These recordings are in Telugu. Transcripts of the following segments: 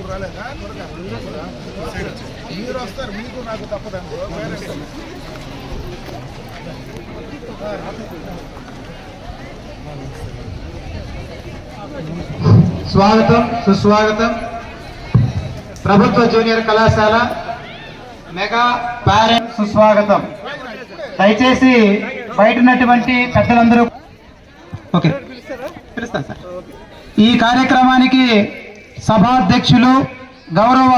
రాలేదా మీరు వస్తారు, మీకు నాకు తప్పదండి. స్వాగతం, సుస్వాగతం. ప్రభుత్వ జూనియర్ కళాశాల మెగా పేరెంట్ సుస్వాగతం. దయచేసి బయట ఉన్నటువంటి పెద్దలందరూ ఓకే పిలుస్తాను సార్. ఈ కార్యక్రమానికి సభాధ్యక్షులు గౌరవ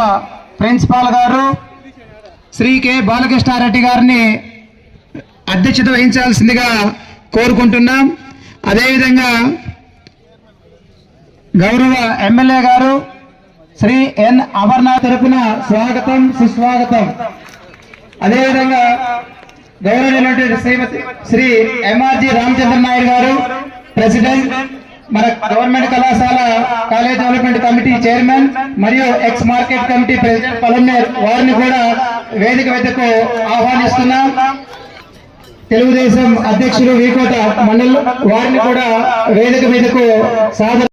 ప్రిన్సిపాల్ గారు శ్రీ కె బాలకృష్ణారెడ్డి గారిని అధ్యక్షత వహించాల్సిందిగా కోరుకుంటున్నాం. అదేవిధంగా గౌరవ ఎమ్మెల్యే గారు శ్రీ ఎన్ అమర్నాథ్ తరపున స్వాగతం, సుస్వాగతం. అదేవిధంగా గౌరవనీయులైనటువంటి శ్రీమతి శ్రీ ఎంఆర్జి రామచంద్ర నాయుడు గారు ప్రెసిడెంట్, మన గవర్నమెంట్ కళాశాల కాలేజ్ డెవలప్మెంట్ కమిటీ చైర్మన్ మరియు X market committee president Palamaner, వారిని కూడా వేదిక వద్దకు ఆహ్వానిస్తున్నాం. తెలుగుదేశం అధ్యక్షులు వీకోట మండల్, వారిని కూడా వేదిక మీదకు సాదర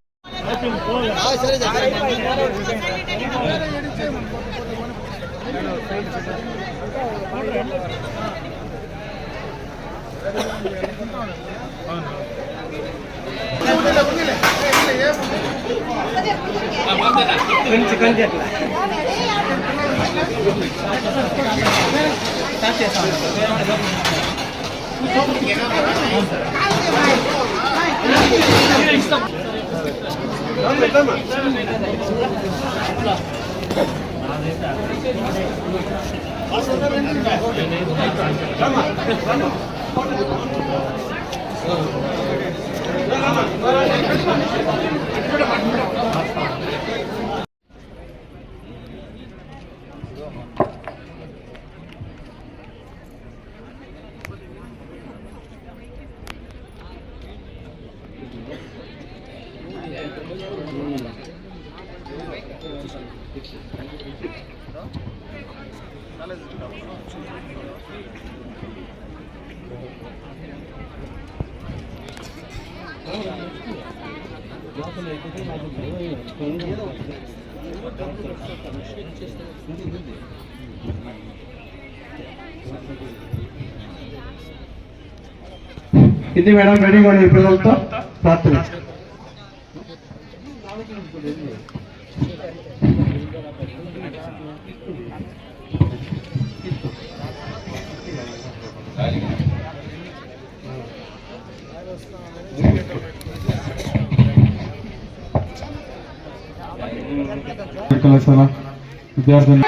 ఇది మేడం రెడీగా ఉండే పిల్లలతో ప్రార్థన. కళాశాల విద్యార్థులు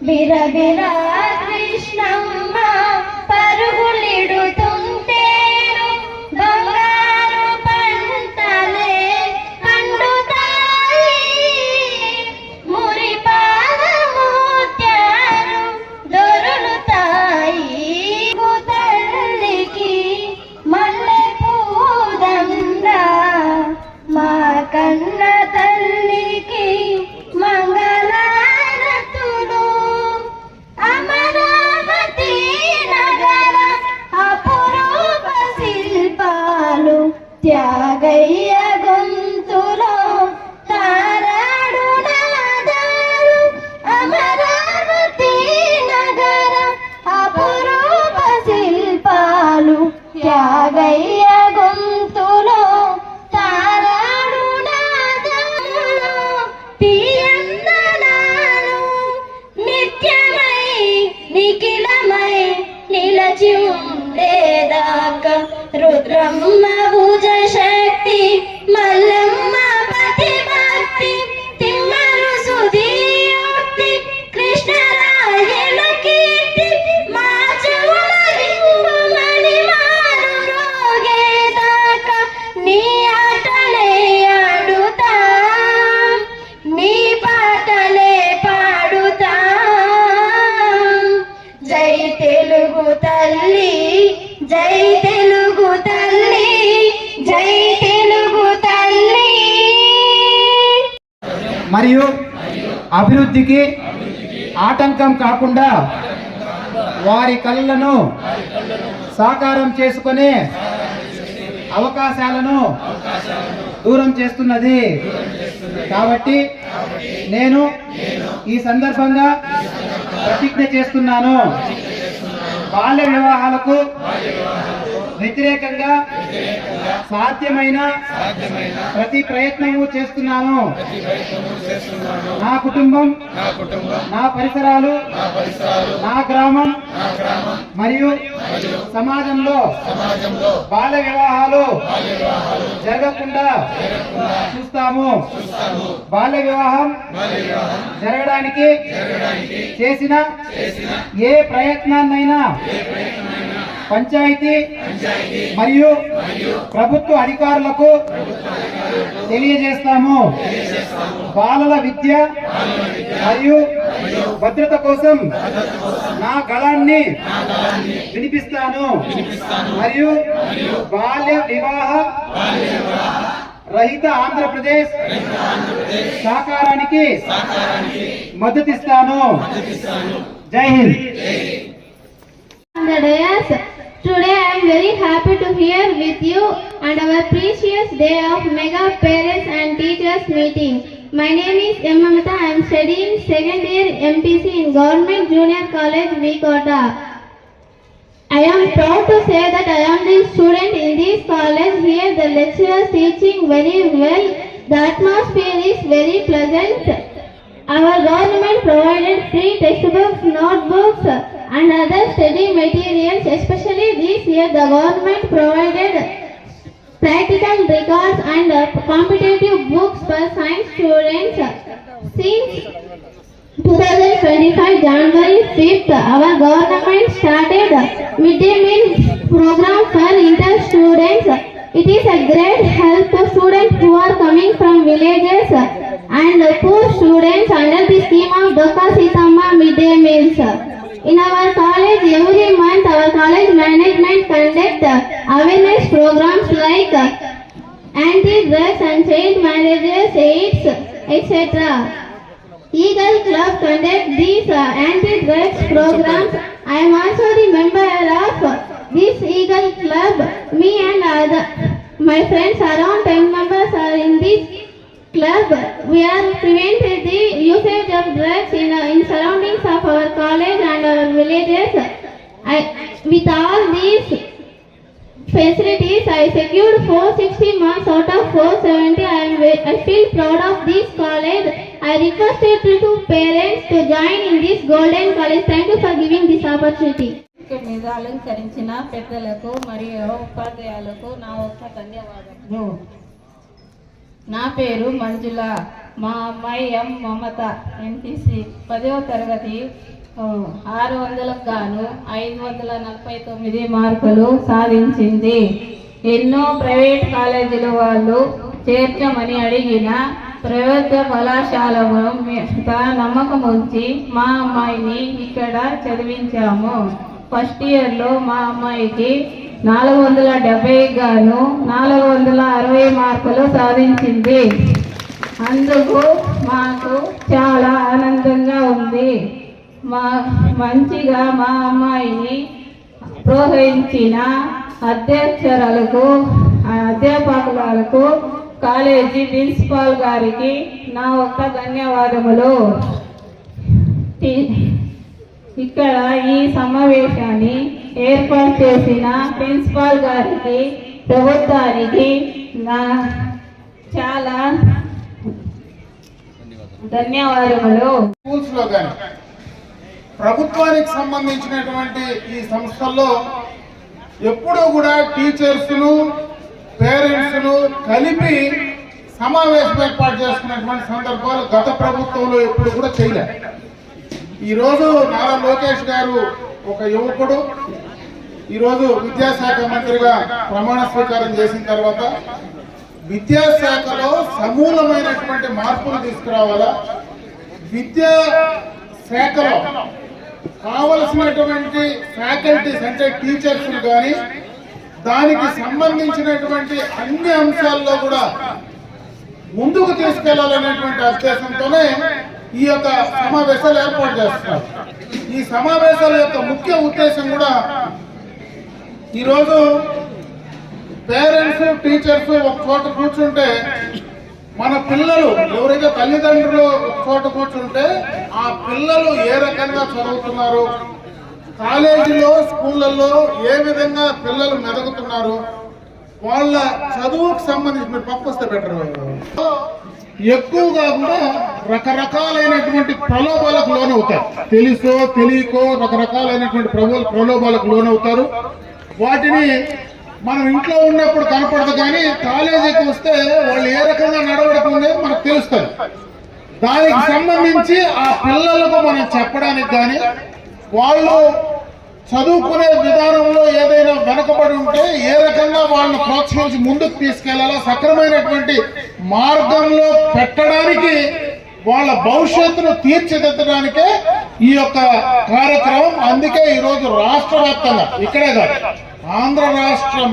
బిరబిరా కృష్ణమ్మ పరుగులిడుతుంటేను బంగారు పంటలే పండుతాయి, మురిపాద ముత్యాలు దొరులుతాయి. తల్లికి మల్లె పూదండ, మా కన్న తల్లికి మంగళారతులు. అమరావతి నగర అపురూప శిల్పాలు త్యాగయ్య గొంతులో తారాడు నాదాలు. అమరావతి నగర అపురూప శిల్పాలు త్యాగయ్య గొంతులో తారాడు నాదాలు. తీయందనాలు నిత్యమై నిఖిలమై నిలచి ఉండేదాకా రుద్రమ్మ భుజ శక్తి, మల్లమ్మ పతి భక్తి, తిమ్మరు సుధీయుక్తి, కృష్ణరాయ మరియు అభివృద్ధికి ఆటంకం కాకుండా వారి కళలను సాకారం చేసుకునే అవకాశాలను దూరం చేస్తున్నది. కాబట్టి నేను ఈ సందర్భంగా ప్రతిజ్ఞ చేస్తున్నాను, బాల్య వివాహాలకు వ్యతిరేకంగా సాధ్యమైన ప్రతి ప్రయత్నము చేస్తున్నాను. నా కుటుంబం, నా పరిసరాలు, నా గ్రామం మరియు సమాజంలో బాల్య వివాహాలు జరగకుండా చూస్తాము. బాల్య వివాహం జరగడానికి చేసిన ఏ ప్రయత్నాన్నైనా పంచాయతీ మరియు ప్రభుత్వ అధికారులకు తెలియజేస్తాము. బాలల విద్య మరియు భద్రత కోసం నా గళాన్ని వినిపిస్తాను మరియు బాల్య వివాహ రహిత ఆంధ్రప్రదేశ్ సాకారానికి మద్దతిస్తాను. జై Hind. Today I am very happy to hear with you on our precious day of Mega Parents and Teachers meeting. My name is M. Mamata. I am studying second year MPC in Government Junior College, Vikota. I am proud to say that I am the student in this college. Here the lecturers teaching very well. The atmosphere is very pleasant. Our government provided free textbooks, notebooks and other study materials. Especially this year the government provided practical records and competitive books for science students. Since 2025 January 5th, our government started midday meal program for inter students. It is a great help to students who are coming from villages and poor students under the scheme of Dokka Sitama midday meals. In our college, every month our college management conduct awareness programs like anti-drugs and child marriages, AIDS, etc. Eagle Club conduct these anti-drugs programs. I am also the member of this Eagle Club. Me and my friends, around 10 members are in this club. We are prevented the usage of drugs in surroundings of our college and our villages. With all these facilities, I secured 460 marks out of 470. I feel proud of this college. I requested to parents to join in this golden college. Thank you for giving this opportunity. మీద అలంకరించిన పెద్దలకు మరియు ఉపాధ్యాయులకు నా యొక్క ధన్యవాదాలు. నా పేరు మంజుల. మా అమ్మాయి ఎం మమత ఎంపీసీ 10వ తరగతి 600కు గాను 549 మార్కులు సాధించింది. ఎన్నో ప్రైవేట్ కాలేజీల వాళ్ళు చేర్చమని అడిగిన ప్రభుత్వ కళాశాలను నమ్మకం ఉంచి మా అమ్మాయిని ఇక్కడ చదివించాము. ఫస్ట్ ఇయర్లో మా అమ్మాయికి 470 గాను 460 మార్కులు సాధించింది. అందుకు మాకు చాలా ఆనందంగా ఉంది. మంచిగా మా అమ్మాయిని ప్రోత్సహించిన అధ్యాపకులకు కాలేజీ ప్రిన్సిపాల్ గారికి నా ఒక్క ధన్యవాదములు. ఇక్కడ ఈ సమావేశాన్ని ఏర్పాటు చేసిన ప్రిన్సిపాల్ గారికి, ప్రభుత్వానికి నా చాలా ధన్యవాదములు. స్కూల్స్ లో కానీ ప్రభుత్వానికి సంబంధించినటువంటి ఈ సంస్థల్లో ఎప్పుడూ కూడా టీచర్స్ ను పేరెంట్స్ ను కలిపి సమావేశం ఏర్పాటు చేసుకున్నటువంటి సందర్భాలు గత ప్రభుత్వంలో ఎప్పుడు కూడా చేయలేదు. ఈరోజు నారా లోకేష్ గారు ఒక యువకుడు ఈరోజు విద్యాశాఖ మంత్రిగా ప్రమాణ స్వీకారం చేసిన తర్వాత విద్యాశాఖలో సమూలమైనటువంటి మార్పులు తీసుకురావాలా, విద్యా శాఖలో కావలసినటువంటి ఫ్యాకల్టీస్ అంటే టీచర్స్ కానీ దానికి సంబంధించినటువంటి అన్ని అంశాల్లో కూడా ముందుకు తీసుకెళ్లాలనేటువంటి ఉద్దేశంతోనే ఈ యొక్క సమావేశాలు ఏర్పాటు చేస్తున్నారు. ఈ సమావేశాల యొక్క ముఖ్య ఉద్దేశం కూడా ఈరోజు పేరెంట్స్ టీచర్స్ ఒక చోట కూర్చుంటే మన పిల్లలు ఎవరైతే తల్లిదండ్రులు ఒక చోట కూర్చుంటే ఆ పిల్లలు ఏ రకంగా చదువుతున్నారు, కాలేజీలో స్కూళ్ళల్లో ఏ విధంగా పిల్లలు మెదగుతున్నారు, వాళ్ళ చదువుకు సంబంధించి మీరు పక్కొస్తే బెటర్ ఎక్కువగా కూడా రకరకాలైనటువంటి ప్రలోభాలకు లోనవుతారు. తెలుసో తెలియకో రకరకాలైనటువంటి ప్రలోభాలకు లోనవుతారు. వాటిని మనం ఇంట్లో ఉన్నప్పుడు కనపడదు, కానీ కాలేజీకి వస్తే వాళ్ళు ఏ రకంగా నడవడిక ఉండేది మనకు తెలుస్తుంది. దానికి సంబంధించి ఆ పిల్లలకు మనం చెప్పడానికి కానీ వాళ్ళు చదువుకునే విధానంలో ఏదైనా వెనకబడి ఉంటే ఏ రకంగా వాళ్ళని ప్రోత్సహించి ముందుకు తీసుకెళ్లాలో సక్రమైనటువంటి మార్గంలో పెట్టడానికి వాళ్ళ భవిష్యత్తును తీర్చిదిద్దడానికే ఈ యొక్క కార్యక్రమం. అందుకే ఈరోజు రాష్ట్ర వ్యాప్తంగా, ఇక్కడే కాదు ఆంధ్ర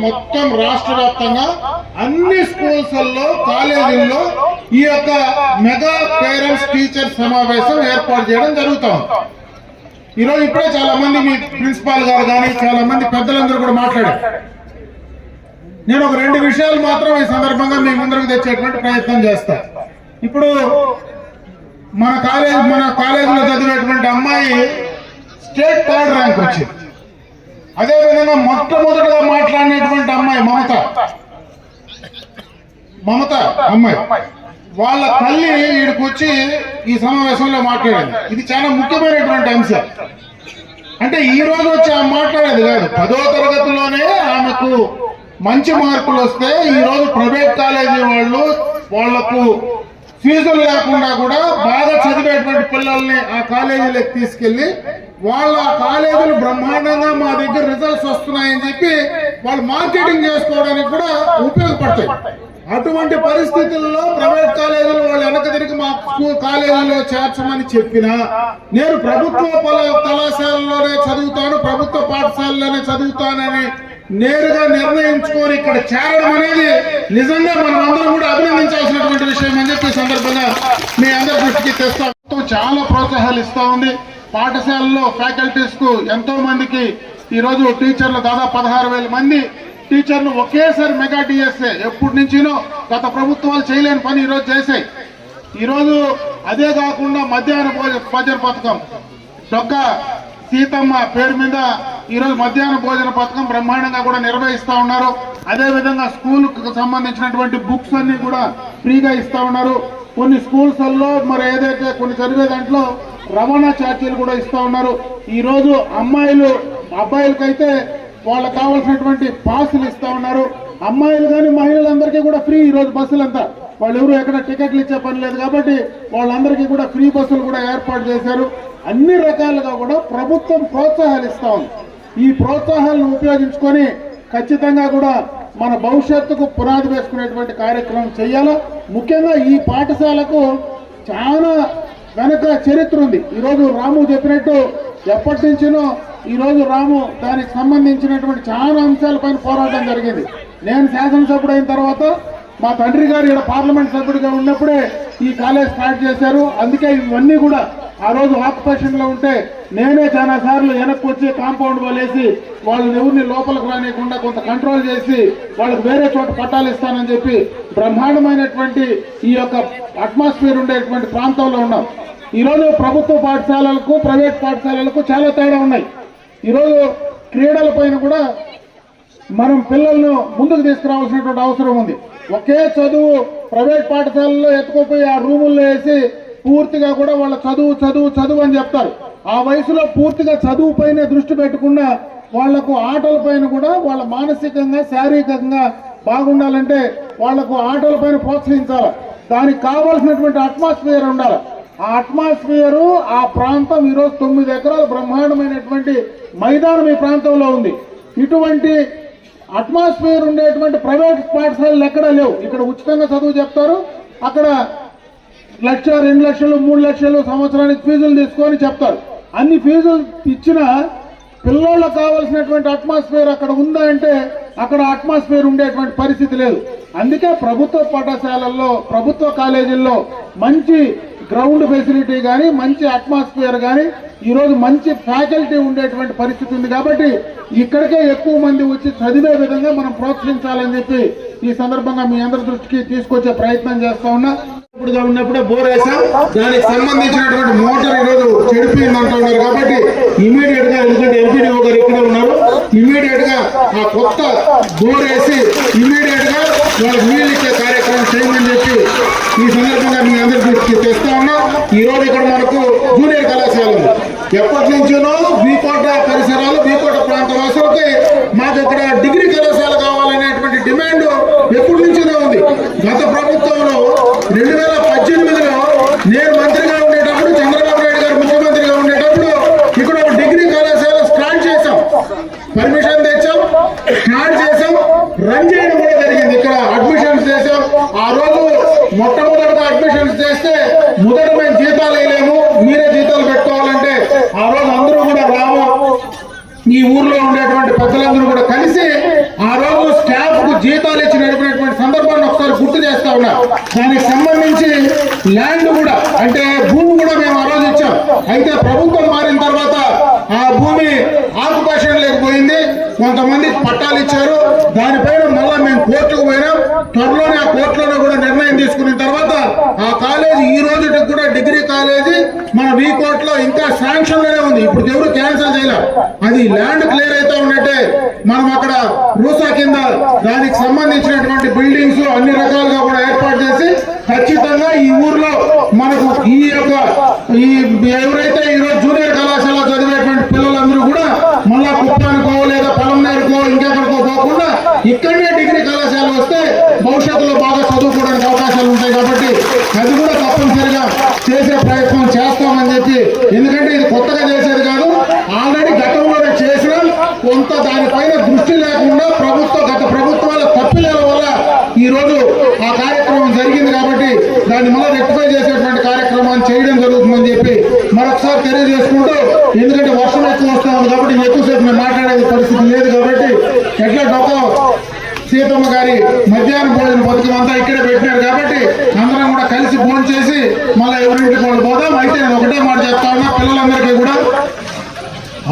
మొత్తం రాష్ట్ర వ్యాప్తంగా అన్ని స్కూల్స్లో కాలేజీల్లో ఈ యొక్క మెగా పేరెంట్స్ టీచర్ సమావేశం ఏర్పాటు చేయడం జరుగుతుంది. ఈరోజు ఇప్పుడే చాలా మంది మీ ప్రిన్సిపాల్ గారు కానీ చాలా మంది పెద్దలందరూ కూడా మాట్లాడారు. నేను ఒక 2 విషయాలు మాత్రం ఈ సందర్భంగా మీ ముందరకు తెచ్చేటువంటి ప్రయత్నం చేస్తా. ఇప్పుడు మన కాలేజీలో చదివేటువంటి అమ్మాయి స్టేట్ 3rd ర్యాంక్ వచ్చింది. అదేవిధంగా మొట్టమొదటిగా మాట్లాడినటువంటి అమ్మాయి మమత అమ్మాయి, వాళ్ళ తల్లి ఈడికి వచ్చి ఈ సమావేశంలో మాట్లాడేది. ఇది చాలా ముఖ్యమైనటువంటి అంశం. అంటే ఈ రోజు వచ్చి ఆమె మాట్లాడేది కాదు, 10వ తరగతిలోనే ఆమెకు మంచి మార్కులు వస్తే ఈ రోజు ప్రైవేట్ కాలేజీ వాళ్లకు ఫీజులు లేకుండా కూడా బాగా చదివేటువంటి పిల్లల్ని ఆ కాలేజీలకు తీసుకెళ్లి వాళ్ళ కాలేజీలు బ్రహ్మాండంగా మా దగ్గర రిజల్ట్స్ వస్తున్నాయని చెప్పి వాళ్ళు మార్కెటింగ్ చేసుకోవడానికి కూడా ఉపయోగపడతాయి. అటువంటి పరిస్థితుల్లో ప్రైవేట్ కాలేజీలు వాళ్ళు వెనక తిరిగి మా స్కూల్ కాలేజీలో చేర్చమని చెప్పినా నేను ప్రభుత్వ కళాశాలలోనే చదువుతాను, ప్రభుత్వ పాఠశాలలోనే చదువుతానని నేరుగా నిర్ణయించుకొని ఇక్కడ చేరడం అనేది నిజంగా మనం అందరం కూడా అభినందించాల్సినటువంటి విషయం అని చెప్పి సందర్భంగా మీ అందరి దృష్టికి తెస్తాం. చాలా ప్రోత్సాహాలు ఇస్తా ఉంది. పాఠశాలలో ఫ్యాకల్టీస్ కు ఎంతో మందికి ఈరోజు టీచర్లు దాదాపు 16,000 మంది టీచర్లు ఒకేసారి మెగా డిఎస్ఏ ఎప్పటి నుంచినో గత ప్రభుత్వాలు చేయలేని పని ఈరోజు చేశాయి. ఈరోజు అదే కాకుండా మధ్యాహ్న భోజన పథకం డొక్క సీతమ్మ పేరు మీద ఈరోజు మధ్యాహ్న భోజన పథకం బ్రహ్మాండంగా కూడా నిర్వహిస్తా ఉన్నారు. అదేవిధంగా స్కూల్ కు సంబంధించినటువంటి బుక్స్ అన్ని కూడా ఫ్రీగా ఇస్తా ఉన్నారు. కొన్ని స్కూల్స్లో మరి ఏదైతే కొన్ని చదివే దాంట్లో రవాణా ఛార్జీలు కూడా ఇస్తా ఉన్నారు. ఈ రోజు అబ్బాయిలకైతే వాళ్ళకి కావాల్సినటువంటి పాసులు ఇస్తా ఉన్నారు. అమ్మాయిలు కానీ మహిళలందరికీ కూడా ఫ్రీ ఈ రోజు బస్సులంతా. వాళ్ళు ఎవరు ఎక్కడ టికెట్లు ఇచ్చే పని లేదు కాబట్టి వాళ్ళందరికీ కూడా ఫ్రీ బస్సులు కూడా ఏర్పాటు చేశారు. అన్ని రకాలుగా కూడా ప్రభుత్వం ప్రోత్సాహాలు ఇస్తా ఉంది. ఈ ప్రోత్సాహాలను ఉపయోగించుకొని ఖచ్చితంగా కూడా మన భవిష్యత్తుకు పునాది వేసుకునేటువంటి కార్యక్రమం చేయాలా. ముఖ్యంగా ఈ పాఠశాలకు చాలా వెనక చరిత్ర ఉంది. ఈరోజు రాము చెప్పినట్టు ఎప్పటి నుంచినో ఈరోజు రాము దానికి సంబంధించినటువంటి చాలా అంశాలపైన పోరాటం జరిగింది. నేను శాసనసభ్యుడు అయిన తర్వాత మా తండ్రి గారు ఇక్కడ పార్లమెంట్ సభ్యుడిగా ఉన్నప్పుడే ఈ కాలేజ్ స్టార్ట్ చేశారు. అందుకే ఇవన్నీ కూడా ఆ రోజు ఆక్యుపేషన్ లో ఉంటే నేనే చాలా సార్లు వెనక్కి వచ్చి కాంపౌండ్ వాళ్ళేసి వాళ్ళని ఎవరిని లోపలికి రానియకుండా కొంత కంట్రోల్ చేసి వాళ్ళకి వేరే చోట పట్టాలు ఇస్తానని చెప్పి బ్రహ్మాండమైనటువంటి ఈ యొక్క అట్మాస్ఫియర్ ఉండేటువంటి ప్రాంతంలో ఉన్నాం. ఈరోజు ప్రభుత్వ పాఠశాలలకు ప్రైవేట్ పాఠశాలలకు చాలా తేడా ఉన్నాయి. ఈరోజు క్రీడల పైన కూడా మనం పిల్లలను ముందుకు తీసుకురావాల్సినటువంటి అవసరం ఉంది. ఒకే చదువు ప్రైవేట్ పాఠశాలలో ఎత్తుకుపోయి ఆ రూముల్లో వేసి పూర్తిగా కూడా వాళ్ళ చదువు చదువు చదువు అని చెప్తారు. ఆ వయసులో పూర్తిగా చదువు పైన దృష్టి పెట్టకుండా వాళ్లకు ఆటల పైన కూడా వాళ్ళ మానసికంగా శారీరకంగా బాగుండాలంటే వాళ్లకు ఆటల పైన ప్రోత్సహించాలి. దానికి కావాల్సినటువంటి అట్మాస్ఫియర్ ఉండాలి. ఆ అట్మాస్ఫియర్ ఆ ప్రాంతం ఈరోజు 9 ఎకరాల బ్రహ్మాండమైనటువంటి మైదానం ఈ ప్రాంతంలో ఉంది. ఇటువంటి అట్మాస్ఫియర్ ఉండేటువంటి ప్రైవేట్ పాఠశాలలు ఎక్కడా లేవు. ఇక్కడ ఉచితంగా చదువు చెప్తారు. అక్కడ 1,00,000, 2 లక్షలు, 3 లక్షలు సంవత్సరానికి ఫీజులు తీసుకొని చెప్తారు. అన్ని ఫీజులు ఇచ్చిన పిల్లలకు కావాల్సినటువంటి అట్మాస్ఫియర్ అక్కడ ఉందా అంటే అక్కడ అట్మాస్ఫియర్ ఉండేటువంటి పరిస్థితి లేదు. అందుకే ప్రభుత్వ పాఠశాలల్లో, ప్రభుత్వ కాలేజీల్లో మంచి గ్రౌండ్ ఫెసిలిటీ కానీ, మంచి అట్మాస్ఫియర్ కానీ, ఈరోజు మంచి ఫ్యాకల్టీ ఉండేటువంటి పరిస్థితి ఉంది. కాబట్టి ఇక్కడికే ఎక్కువ మంది వచ్చి చదివే విధంగా మనం ప్రోత్సహించాలని చెప్పి ఈ సందర్భంగా మీ అందరి దృష్టికి తీసుకొచ్చే ప్రయత్నం చేస్తా ఉన్నా. ఇప్పుడుగా ఉన్నప్పుడే బోర్ వేసాం, దానికి సంబంధించినటువంటి మోటార్ ఈరోజు చెడిపోయింది అంటున్నారు. కాబట్టి ఇమీడియట్ గా, ఎందుకంటే ఎంపీడీఓ గారు ఇక్కడ ఉన్నారు, ఇమీడియట్ గా ఆ కొత్త బోర్ వేసి ఇమీడియట్ గా వాళ్ళకి నీళ్ళు ఇచ్చే కార్యక్రమం చేయమని చెప్పి ఈ సందర్భంగా మీ అందరి దృష్టికి తెస్తా ఉన్నాం. ఈ రోజు ఇక్కడ మనకు జూనియర్ కళాశాల ఉంది. ఎప్పటి నుంచో బీకోట పరిసరాలు, బీకోట ప్రాంత వాసులకి మాకు ఇక్కడ డిగ్రీ కళాశాల కావాలనేటువంటి డిమాండ్ ఎప్పటి నుంచో ఉంది. గత ప్రభుత్వంలో 2018లో నేను మంత్రిగా ఉండేటప్పుడు, చంద్రబాబు నాయుడు గారు ముఖ్యమంత్రిగా ఉండేటప్పుడు ఇక్కడ ఒక డిగ్రీ కళాశాల స్టార్ట్ చేశాం, పర్మిషన్ తెచ్చాం, స్టార్ట్ చేశాం, రన్ చేయడం కూడా జరిగింది. ఇక్కడ అడ్మిషన్స్ చేశాం. ఆ రోజు మొట్టమొదటిగా అడ్మిషన్స్ చేస్తే మొదట మేము జీతాలు వేయలేము, మీరే జీతాలు పెట్టుకోవాలంటే ఆ రోజు అందరూ కూడా రాము, ఈ ఊర్లో ఉండేటువంటి పెద్దలందరూ కూడా కలిసి ఆ రోజు స్టాఫ్ కు జీతాలు ఇచ్చి నడిపినటువంటి సందర్భాన్ని ఒకసారి గుర్తు చేస్తా ఉన్నా. దానికి సంబంధించి ల్యాండ్ కూడా, అంటే భూమి కూడా మేము ఆ రోజు ఇచ్చాం. అయితే ప్రభుత్వం మారిన తర్వాత ఆ భూమి ఆక్యుపేషన్ లేకపోయింది, కొంతమంది పట్టాలు ఇచ్చారు. దానిపైన మళ్ళా మేము కోర్టుకు పోయినాం. త్వరలోనే ఆ కోర్టులోనే కూడా నిర్ణయం తీసుకున్న తర్వాత ఆ కాలేజీ ఈ రోజుకి కూడా డిగ్రీ కాలేజీ మన వీకోట్లో ఇంకా శాంక్షన్ లోనే ఉంది. ఇప్పుడు ఎవరు క్యాన్సిల్ చేయలేం. అది ల్యాండ్ క్లియర్ అయితే ఉన్నట్టే మనం అక్కడ రూసా కింద దానికి సంబంధించినటువంటి బిల్డింగ్స్ అన్ని రకాలుగా కూడా ఏర్పాటు చేసి ఖచ్చితంగా ఈ ఊర్లో మనకు ఈ యొక్క ఎవరైతే ఈరోజు జూనియర్ కళాశాల చదివేటువంటి పిల్లలందరూ కూడా మళ్ళా కుప్పానికో లేదా పొలంనేరుకో ఇంకెక్కడికో పోకుండా ఇక్కడనే డిగ్రీ కళాశాల వస్తే భవిష్యత్తులో బాగా చదువుకోవడానికి అవకాశాలు ఉంటాయి. కాబట్టి అది కూడా తప్పనిసరిగా చేసే ప్రయత్నం చేస్తామని చెప్పి, ఎందుకంటే ఇది కొత్తగా చేసేది కాదు, ఆల్రెడీ గతంలోనే చేసినాం. కొంత దానిపైన దృష్టి లేకుండా గత ప్రభుత్వాల తప్పిదాల వల్ల ఈ రోజు ఆ కార్యక్రమం జరిగింది. కాబట్టి దాన్ని మళ్ళీ రెక్టిఫై చేసేటువంటి కార్యక్రమాన్ని చేయడం జరుగుతుందని చెప్పి మరొకసారి తెలియజేసుకుంటూ, ఎందుకంటే వర్షం ఎక్కువ వస్తా ఉంది కాబట్టి ఎక్కువసేపు మేము మాట్లాడే పరిస్థితి లేదు. కాబట్టి ఎట్లా డొక్క సీతమ్మ గారి మధ్యాహ్న భోజన పథకం అంతా ఇక్కడే పెట్టినారు. కాబట్టి అందరం కూడా కలిసి ఫోన్ చేసి మళ్ళీ ఎవరింటికి వాళ్ళు పోదాం. అయితే నేను ఒకటే మాట చెప్తా ఉన్నా పిల్లలందరికీ కూడా,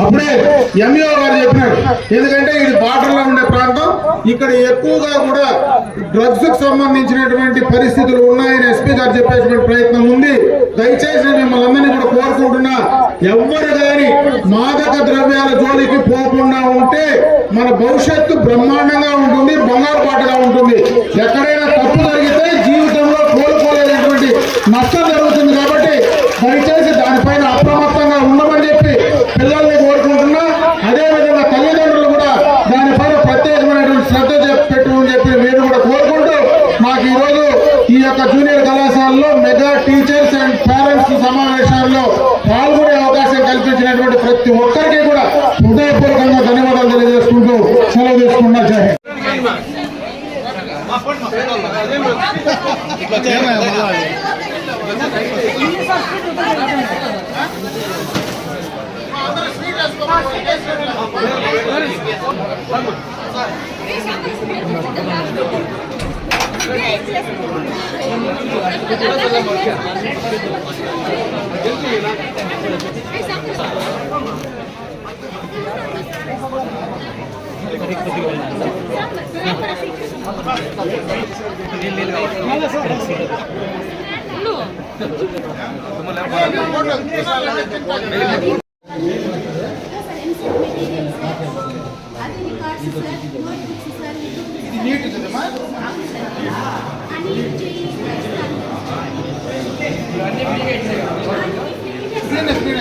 అప్పుడే ఎంఈఓ గారు చెప్పినారు, ఎందుకంటే ఇది బార్డర్ లో ఉండే ప్రాంతం, ఇక్కడ ఎక్కువగా కూడా డ్రగ్స్ కు సంబంధించినటువంటి పరిస్థితులు ఉన్నాయని ఎస్పీ గారు చెప్పేటువంటి ప్రయత్నం ఉంది. దయచేసి మిమ్మల్ని అందరినీ కూడా కోరుకుంటున్నా, ఎవ్వరు గాని మాదక ద్రవ్యాల జోలికి పోకుండా ఉంటే మన భవిష్యత్తు బ్రహ్మాండంగా ఉంటుంది, బంగారు పాటగా ఉంటుంది. ఎక్కడైనా తప్పు జరిగితే జీవితంలో కోలుకోలేనటువంటి నష్టం జరుగుతుంది. కాబట్టి దయచేసి దానిపైన అప్రమత్తంగా ఉండమని చెప్పి పిల్లల్ని కోరుకుంటున్నా. అదేవిధంగా తల్లిదండ్రులు కూడా దానిపైన ప్రత్యేకమైనటువంటి శ్రద్ధ పెట్టమని చెప్పి నేను కూడా కోరుకుంటూ, నాకు ఈరోజు ఈ యొక్క జూనియర్ కళాశాలలో మెగా టీచర్స్ అండ్ పేరెంట్స్ సమావేశాల్లో పాల్గొనే అవకాశం కల్పించినటువంటి ప్రతి ఒక్కరికి కూడా హృదయపూర్వకంగా ధన్యవాదాలు తెలియజేసుకుంటూ సెలవు తీసుకున్నా. జై హింద్.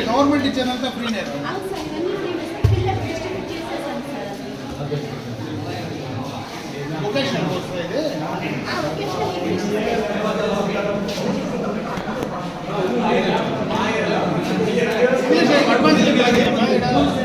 గవర్నమెంట్ ఇచ్చేదంతా ఫ్రీనే. వొకేషనల్ వస్తుంది. అడ్వాన్స్